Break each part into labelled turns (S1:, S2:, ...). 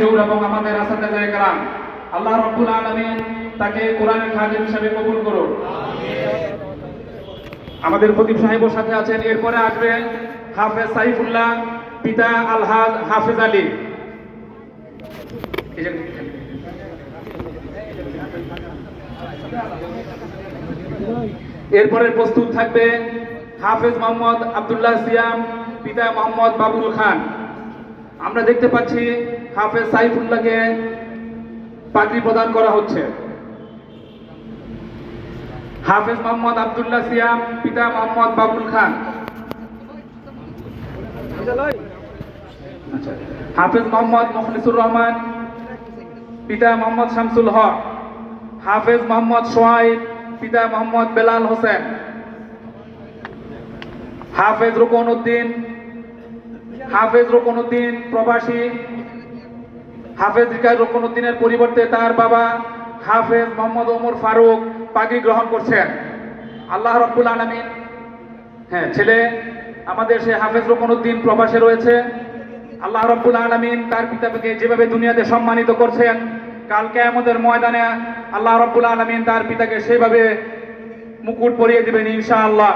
S1: এবং আমাদের আসাদায়ে কেরাম, আল্লাহ রাব্বুল আলামিন তাকে কোরআনের খাদিম হিসেবে কবুল করুন। আমাদের খতিব সাহেবও সাথে আছেন। এরপরে আসবে হাফেজ সাইফুল্লাহ, পিতা আলহাজ হাফেজ আলী। এরপরে প্রস্তুত থাকবে হাফেজ মোহাম্মদ আব্দুল্লাহ সিয়াম, পিতা মোহাম্মদ বাবুল খান। আমরা দেখতে পাচ্ছি হাফেজ সাইফুল্লাহকে পাগড়ি প্রদান করা হচ্ছে। হাফেজ মোহাম্মদ আব্দুল্লাহ সিয়াম, পিতা মোহাম্মদ বাবুল খান। হাফেজ মোহাম্মদ মুখলিসুর রহমান, পিতা মোহাম্মদ শামসুল হক। হাফেজ মোহাম্মদ সোহাইব, পিতা মোহাম্মদ বেলাল হোসেন। হাফেজ রুকনউদ্দিন, প্রবাসী। হাফেজ রুকনউদ্দিনের পরিবর্তে তার বাবা হাফেজ মোহাম্মদ ওমর ফারুক পাগড়ি গ্রহণ করছেন। আল্লাহ রাব্বুল আলামিন, ছেলে আমাদের সে হাফেজ রুকনউদ্দিন প্রবাসে রয়েছে। আল্লাহ রাব্বুল আলামিন তার পিতাকে যেভাবে দুনিয়াতে সম্মানিত করছেন, কাল কিয়ামতের ময়দানে আল্লাহ রাব্বুল আলামিন তার পিতাকে সেভাবে মুকুট পরিয়ে দিবেন ইনশাআল্লাহ।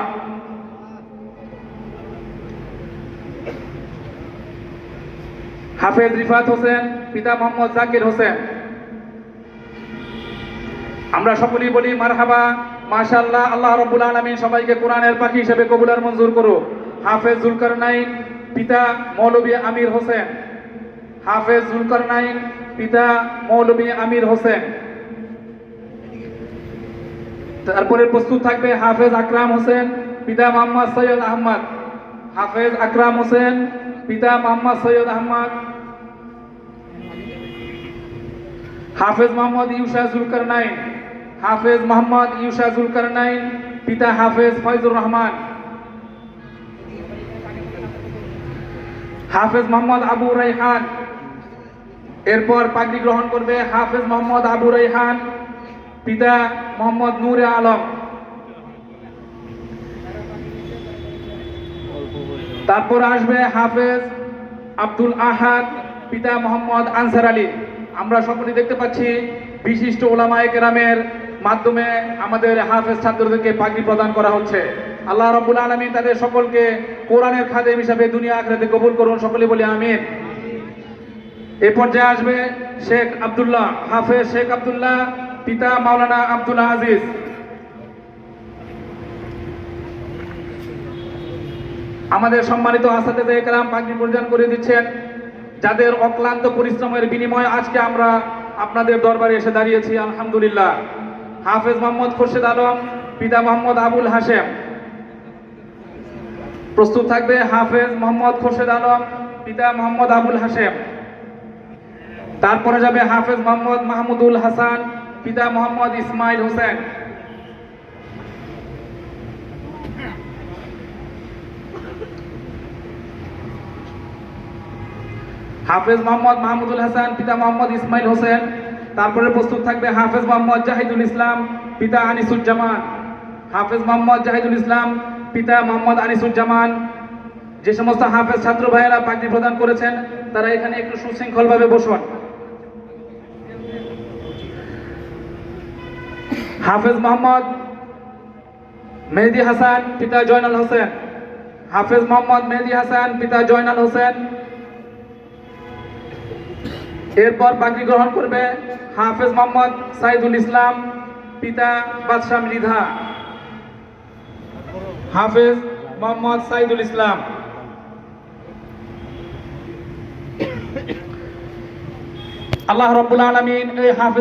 S1: হাফেজ রিফাত হোসেন, পিতা মোহাম্মদ জাকির হোসেন। আমরা সকলেই বলি মারহাবা, মাশাআল্লাহ। আল্লাহ রাব্বুল আলামিন সবাইকে কোরআনের পাখি হিসেবে কবুল আর মঞ্জুর করুক। হাফেজ জুলকারনাইন, পিতা মৌলভী আমির হোসেন। হাফেজ জুলকারনাইন, পিতা মৌলভী আমির হোসেন। তারপরে প্রস্তুত থাকবে হাফেজ আকরাম হোসেন, পিতা মোহাম্মদ সৈয়দ আহমদ। হাফেজ আকরাম হোসেন, পিতা মোহাম্মদ সৈয়দ আহমদ। হাফেজ মোহাম্মদ ইউসা জুলকারনাইন, হাফেজ মোহাম্মদ ইউসা জুলকারনাইন, পিতা হাফেজ ফয়জুর রহমান। হাফেজ মোহাম্মদ আবু রাইহান। এরপর পাগড়ি গ্রহণ করবে হাফেজ মোহাম্মদ আবু রাইহান, পিতা মোহাম্মদ নূরে আলম। তারপর আসবে হাফেজ আব্দুল আহাদ, পিতা মোহাম্মদ আনসার আলী। আমরা সকলেই দেখতে পাচ্ছি বিশিষ্ট উলামায়ে কেরামের মাধ্যমে আমাদের হাফেজ ছাত্রদেরকে পাগড়ি প্রদান করা হচ্ছে। আল্লাহ রাব্বুল আলামিন তাদের সকলকে কোরআনের খাদেম হিসাবে দুনিয়া আখিরাতে কবুল করুন। সকলে বলি আমিন। এই পর্যায়ে আসবে শেখ আব্দুল্লাহ, হাফেজ শেখ আব্দুল্লাহ, পিতা মাওলানা আব্দুল আজিজ। আমাদের সম্মানিত আসাদায়ে কেরাম পাগড়ি প্রদান করে দিচ্ছেন, যাদের অক্লান্ত পরিশ্রমের বিনিময়ে আজকে আমরা আপনাদের দরবারে এসে দাঁড়িয়েছি, আলহামদুলিল্লাহ। হাফেজ মোহাম্মদ খোরশেদ আলম, পিতা মোহাম্মদ আবুল হাশেম। প্রস্তুত থাকবে হাফেজ মোহাম্মদ খোরশেদ আলম, পিতা মোহাম্মদ আবুল হাশেম। তারপরে যাবে হাফেজ মোহাম্মদ মাহমুদুল হাসান, পিতা মোহাম্মদ ইসমাইল হোসেন। হাফেজ মোহাম্মদ মাহমুদুল হাসান, পিতা মোহাম্মদ ইসমাইল হোসেন। তারপরে প্রস্তুত থাকবে হাফেজ মোহাম্মদ জাহিদুল ইসলাম, পিতা আনিসুজ্জামান। হাফেজ মোহাম্মদ জাহিদুল ইসলাম, পিতা মোহাম্মদ আনিসুজ্জামান। যে সমস্ত হাফেজ ছাত্র ভাইয়েরা পাগড়ি প্রদান করেছেন তারা এখানে একটু সুশৃঙ্খলভাবে বসুন। হাফেজ মোহাম্মদ মেহেদি হাসান, পিতা জয়নাল হোসেন। হাফেজ মোহাম্মদ মেহেদি হাসান, পিতা জয়নাল হোসেন। এরপর পাগড়ি গ্রহণ করবে হাফেজ মোহাম্মদ সাইদুল ইসলাম, পিতা বাদশাহ মৃধা। হাফেজ মোহাম্মদ সাইদুল ইসলাম। আল্লাহ রাব্বুল আলামিন এই হাফেজ